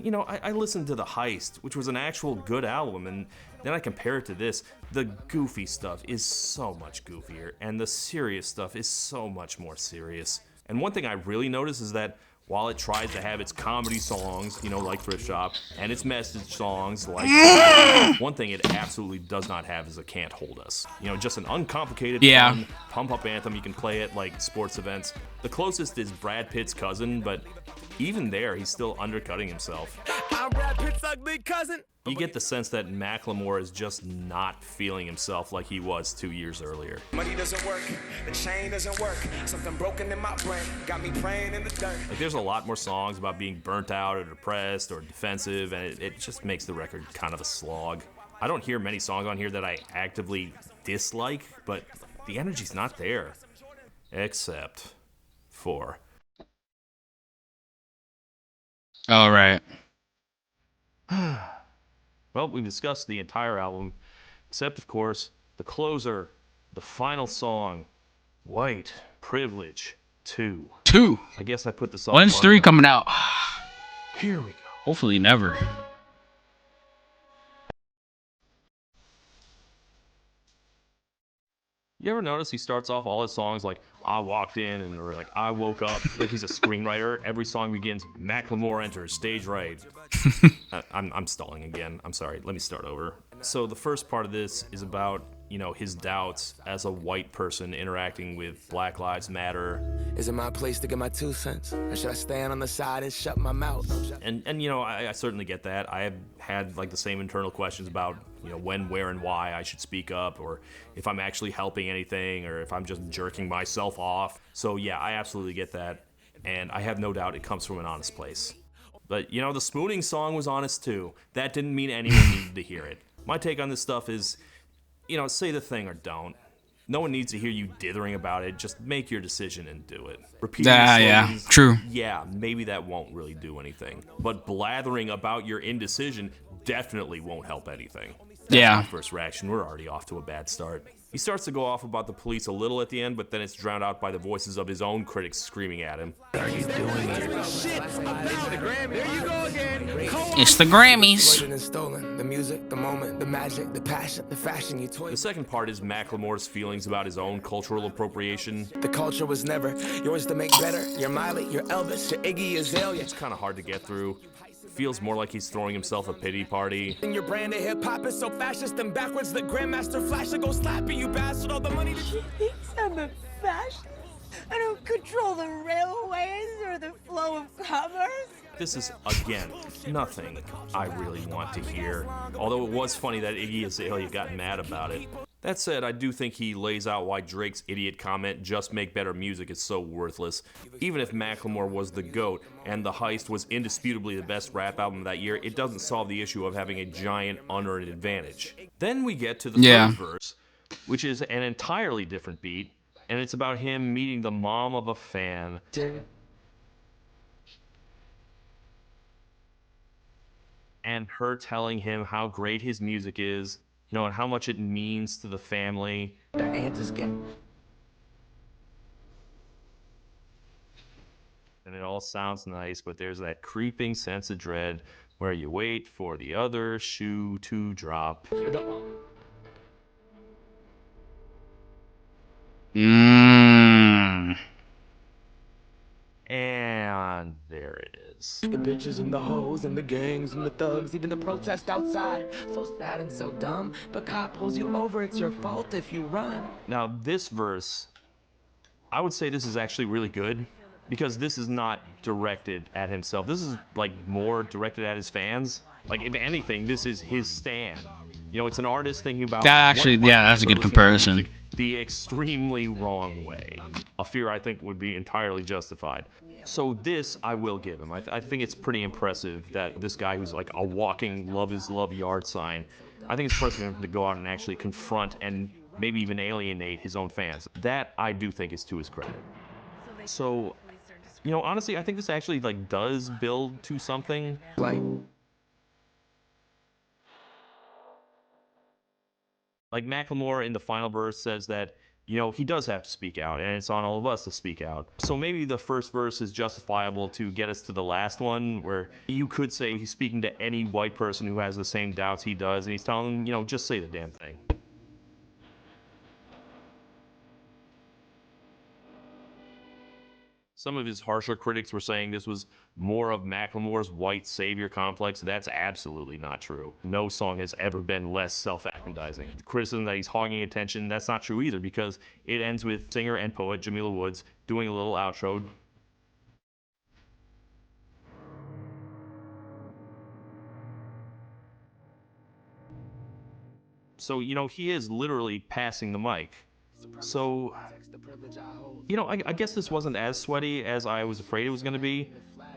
you know, I listened to The Heist, which was an actual good album, and then I compare it to this. The goofy stuff is so much goofier, and the serious stuff is so much more serious. And one thing I really noticed is that while it tries to have its comedy songs, you know, like Thrift Shop, and its message songs, like one thing it absolutely does not have is a Can't Hold Us. You know, just an uncomplicated, fun, pump-up anthem you can play at, like, sports events. The closest is Brad Pitt's cousin, but even there, he's still undercutting himself. I'm Brad Pitt's ugly cousin. You get the sense that Macklemore is just not feeling himself like he was 2 years earlier. Money doesn't work, the chain doesn't work. Something broken in my brain got me praying in the dirt. Like, there's a lot more songs about being burnt out or depressed or defensive, and it just makes the record kind of a slog. I don't hear many songs on here that I actively dislike, but the energy's not there. Except for... All right. Well, we've discussed the entire album, except, of course, the closer, the final song, White Privilege 2. 2. I guess I put this off. When's 3 coming out? Here we go. Hopefully never. You ever notice he starts off all his songs like, I walked in, and or like, I woke up, like he's a screenwriter. Every song begins, Macklemore enters stage right. I'm stalling again. I'm sorry. Let me start over. So the first part of this is about, you know, his doubts as a white person interacting with Black Lives Matter. Is it my place to get my 2 cents? Or should I stand on the side and shut my mouth? And you know, I certainly get that. I have had like the same internal questions about, you know, when, where, and why I should speak up, or if I'm actually helping anything, or if I'm just jerking myself off. So yeah, I absolutely get that. And I have no doubt it comes from an honest place. But, you know, the spooning song was honest too. That didn't mean anyone needed to hear it. My take on this stuff is, you know, say the thing or don't. No one needs to hear you dithering about it. Just make your decision and do it. Repeating yeah, true. Yeah, maybe that won't really do anything. But blathering about your indecision definitely won't help anything. That's my first reaction. We're already off to a bad start. He starts to go off about the police a little at the end, but then it's drowned out by the voices of his own critics screaming at him. What are you doing here? Shit! There you go again. It's the Grammys. The music, the moment, the magic, the passion, the fashion you toy. The second part is Macklemore's feelings about his own cultural appropriation. The culture was never yours to make better. Your Miley, your Elvis, your Iggy Azalea. It's kind of hard to get through. Feels more like he's throwing himself a pity party. And your brand of hip-hop is so fascist and backwards that Grandmaster Flash will go slapping you bastard all the money that you... He thinks I'm a fascist? I don't control the railways or the flow of commerce? This is, again, nothing I really want to hear. Although it was funny that Iggy Azalea got mad about it. That said, I do think he lays out why Drake's idiot comment, just make better music, is so worthless. Even if Macklemore was the GOAT, and The Heist was indisputably the best rap album of that year, it doesn't solve the issue of having a giant unearned advantage. Then we get to the third verse, which is an entirely different beat, and it's about him meeting the mom of a fan. And her telling him how great his music is, you know, and how much it means to the family. The aunt is gay. And it all sounds nice, but there's that creeping sense of dread where you wait for the other shoe to drop. And there it is. The bitches and the hoes and the gangs and the thugs, even the protest outside. So sad and so dumb, but cop pulls you over, it's your fault if you run. Now this verse, I would say this is actually really good because this is not directed at himself. This is like more directed at his fans. Like if anything, this is his stand. You know, it's an artist thinking about That actually, yeah, that's a good comparison. The extremely wrong way. A fear I think would be entirely justified. So this I will give him. I think it's pretty impressive that this guy who's like a walking love is love yard sign, I think it's impressive of him to go out and actually confront and maybe even alienate his own fans. That I do think is to his credit. So, you know, honestly, I think this actually like does build to something. Like Macklemore in the final verse says that, you know, he does have to speak out, and it's on all of us to speak out. So maybe the first verse is justifiable to get us to the last one, where you could say he's speaking to any white person who has the same doubts he does, and he's telling them, you know, just say the damn thing. Some of his harsher critics were saying this was more of Macklemore's white savior complex. That's absolutely not true. No song has ever been less self-aggrandizing. The criticism that he's hogging attention, that's not true either, because it ends with singer and poet Jamila Woods doing a little outro. So, you know, he is literally passing the mic. So, you know, I guess this wasn't as sweaty as I was afraid it was going to be.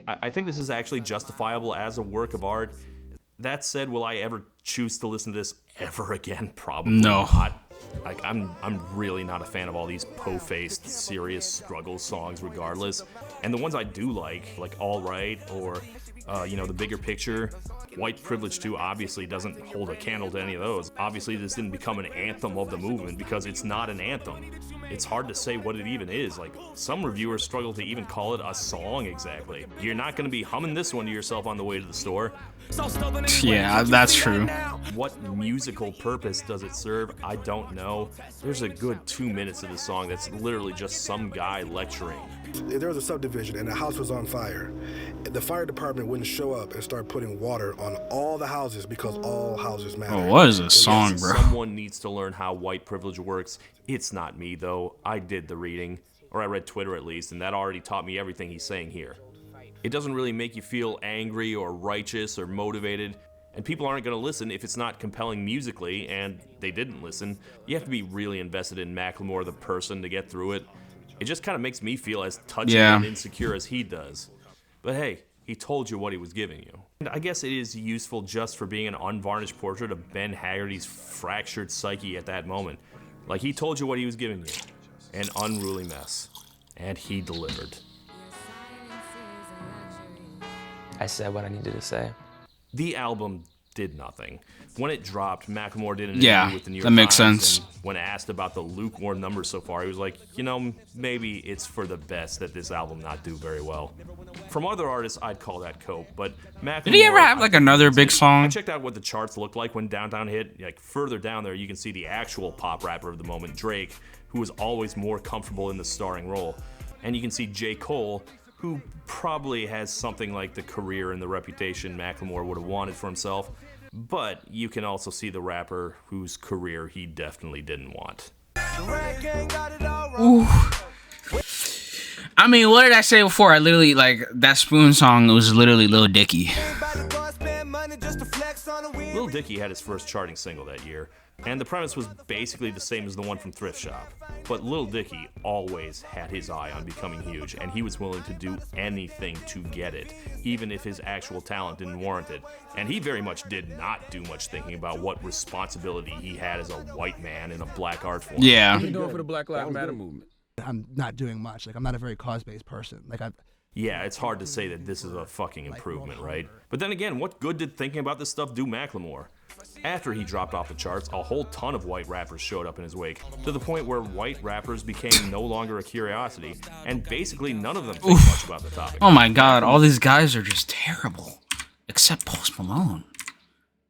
I think this is actually justifiable as a work of art. That said, will I ever choose to listen to this ever again? Probably not. Like, I'm really not a fan of all these po-faced, serious struggle songs regardless. And the ones I do like All Right or, you know, The Bigger Picture, White Privilege 2 obviously doesn't hold a candle to any of those. Obviously, this didn't become an anthem of the movement because it's not an anthem. It's hard to say what it even is. Like, some reviewers struggle to even call it a song exactly. You're not going to be humming this one to yourself on the way to the store. Yeah, that's true. What musical purpose does it serve? I don't know. There's a good 2 minutes of the song that's literally just some guy lecturing. There was a subdivision and the house was on fire. The fire department wouldn't show up and start putting water on all the houses because all houses matter. Oh, what is this song, bro? Someone needs to learn how white privilege works. It's not me, though. I did the reading, or I read Twitter at least, and that already taught me everything he's saying here. It doesn't really make you feel angry or righteous or motivated, and people aren't going to listen if it's not compelling musically, and they didn't listen. You have to be really invested in Macklemore, the person, to get through it. It just kind of makes me feel as touchy and insecure as he does. But hey, he told you what he was giving you. And I guess it is useful just for being an unvarnished portrait of Ben Haggerty's fractured psyche at that moment. Like, he told you what he was giving you. An unruly mess. And he delivered. I said what I needed to say. The album did nothing. When it dropped, Macklemore did an interview with the New York that makes Times, sense. and when asked about the lukewarm numbers so far, he was like, you know, maybe it's for the best that this album not do very well. From other artists, I'd call that cope, but Macklemore... Did he ever have like another big song? I checked out what the charts looked like when Downtown hit. Like, further down there, you can see the actual pop rapper of the moment, Drake, who was always more comfortable in the starring role. And you can see J. Cole, who probably has something like the career and the reputation Macklemore would have wanted for himself. But you can also see the rapper whose career he definitely didn't want. Ooh. I mean, what did I say before? I literally, like, that Spoon song was literally Lil Dicky. Lil Dicky had his first charting single that year, and the premise was basically the same as the one from Thrift Shop. But Lil Dicky always had his eye on becoming huge, and he was willing to do anything to get it, even if his actual talent didn't warrant it. And he very much did not do much thinking about what responsibility he had as a white man in a black art form. Yeah. I've been going for the Black Lives Matter movement. I'm not doing much. Like, I'm not a very cause-based person. Like, Yeah, it's hard to say that this is a fucking improvement, right? But then again, what good did thinking about this stuff do Macklemore? After he dropped off the charts, a whole ton of white rappers showed up in his wake, to the point where white rappers became no longer a curiosity, and basically none of them think much about the topic. Oh my god, all these guys are just terrible. except Post Malone,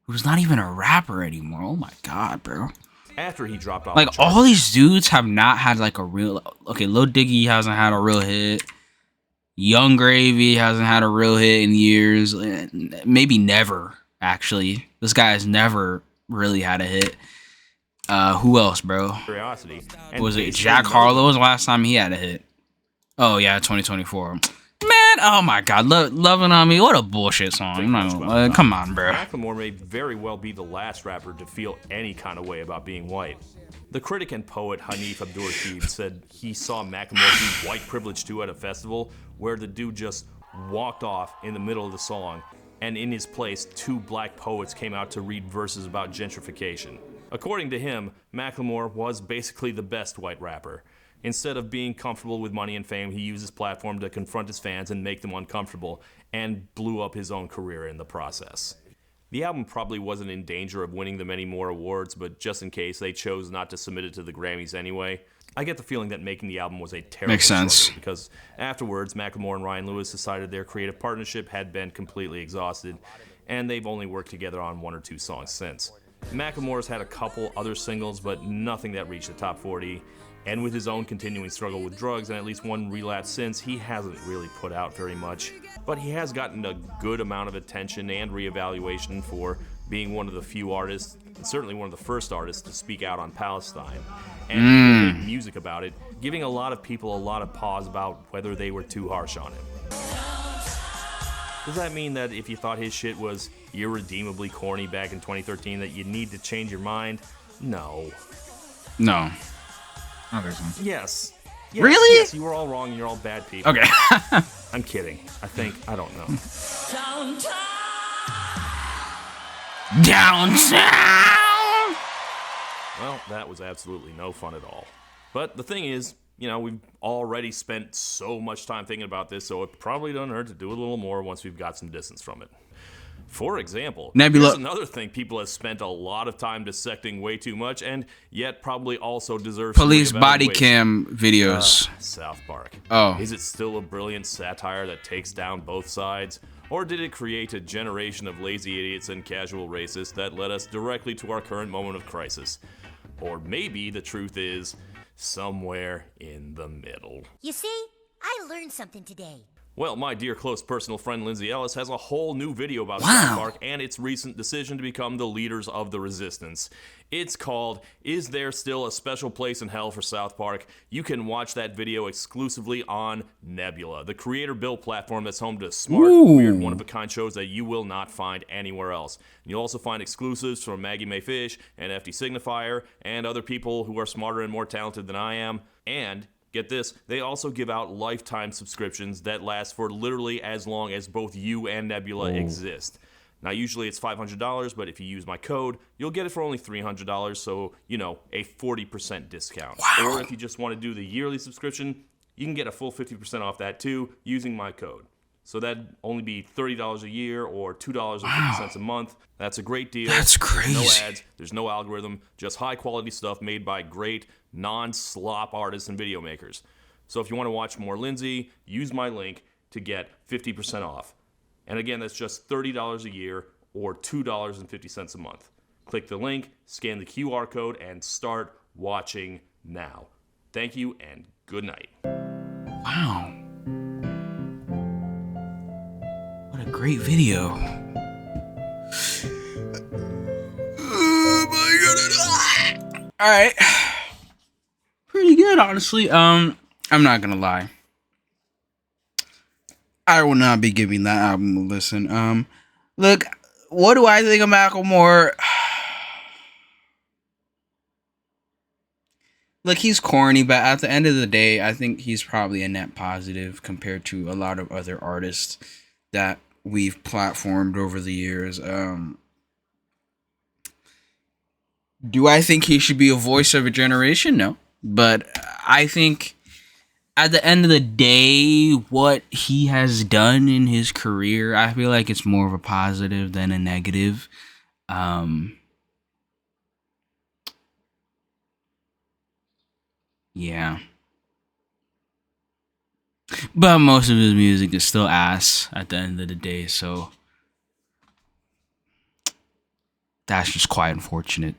who's not even a rapper anymore. Oh my god, bro. After he dropped off, Like, all these dudes have not had like a real. Okay, Lil Dicky hasn't had a real hit. Young Gravy hasn't had a real hit in years. Maybe never, actually. This guy has never really had a hit. Who else, bro? Curiosity. Was it Jack Harlow? Was the last time he had a hit? Oh, yeah, 2024. Man, oh my god. Loving on Me. What a bullshit song. I'm not gonna, come on, bro. Macklemore may very well be the last rapper to feel any kind of way about being white. The critic and poet Hanif Abdurrashid said he saw Macklemore do white privilege 2 at a festival where the dude just walked off in the middle of the song, and in his place, 2 black poets came out to read verses about gentrification. According to him, Macklemore was basically the best white rapper. Instead of being comfortable with money and fame, he used his platform to confront his fans and make them uncomfortable, and blew up his own career in the process. The album probably wasn't in danger of winning them any more awards, but just in case, they chose not to submit it to the Grammys anyway. I get the feeling that making the album was a terrible Makes sense. struggle, because afterwards, Macklemore and Ryan Lewis decided their creative partnership had been completely exhausted, and they've only worked together on 1 or 2 songs since. Macklemore's had a couple other singles, but nothing that reached the top 40. And with his own continuing struggle with drugs and at least 1 relapse since, he hasn't really put out very much. But he has gotten a good amount of attention and reevaluation for being one of the few artists, and certainly one of the first artists, to speak out on Palestine. And make music about it, giving a lot of people a lot of pause about whether they were too harsh on him. Does that mean that if you thought his shit was irredeemably corny back in 2013 that you need to change your mind? No. No. Okay. Yes. Really? Yes, you were all wrong and you're all bad people. Okay. I'm kidding. I don't know. Downtown! Well, that was absolutely no fun at all. But the thing is, you know, we've already spent so much time thinking about this, so it probably doesn't hurt to do a little more once we've got some distance from it. For example, Nebula. Here's another thing people have spent a lot of time dissecting way too much, and yet probably also deserves Police body cam videos. South Park. Oh. Is it still a brilliant satire that takes down both sides? Or did it create a generation of lazy idiots and casual racists that led us directly to our current moment of crisis? Or maybe the truth is somewhere in the middle. You see, I learned something today. Well, my dear close personal friend Lindsay Ellis has a whole new video about South Park and its recent decision to become the leaders of the resistance. It's called, Is There Still a Special Place in Hell for South Park? You can watch that video exclusively on Nebula, the creator-built platform that's home to smart, weird, one-of-a-kind shows that you will not find anywhere else. You'll also find exclusives from Maggie Mae Fish and FD Signifier and other people who are smarter and more talented than I am. And get this, they also give out lifetime subscriptions that last for literally as long as both you and Nebula exist. Now, usually it's $500, but if you use my code, you'll get it for only $300, so, you know, a 40% discount. Or if you just want to do the yearly subscription, you can get a full 50% off that too using my code. So that'd only be $30 a year or $2.50 a month. That's a great deal. That's crazy. There's no ads, there's no algorithm, just high quality stuff made by great non-slop artists and video makers. So if you want to watch more Lindsay, use my link to get 50% off. And again, that's just $30 a year or $2.50 a month. Click the link, scan the QR code, and start watching now. Thank you and good night. Wow. What a great video. Oh my god. Alright. Pretty good, honestly. I'm not gonna lie. I will not be giving that album a listen. Look, what do I think of Macklemore? Look, he's corny, but at the end of the day, I think he's probably a net positive compared to a lot of other artists that we've platformed over the years. Do I think he should be a voice of a generation? No. But I think at the end of the day, what he has done in his career, I feel like it's more of a positive than a negative. Yeah. But most of his music is still ass at the end of the day, so that's just quite unfortunate.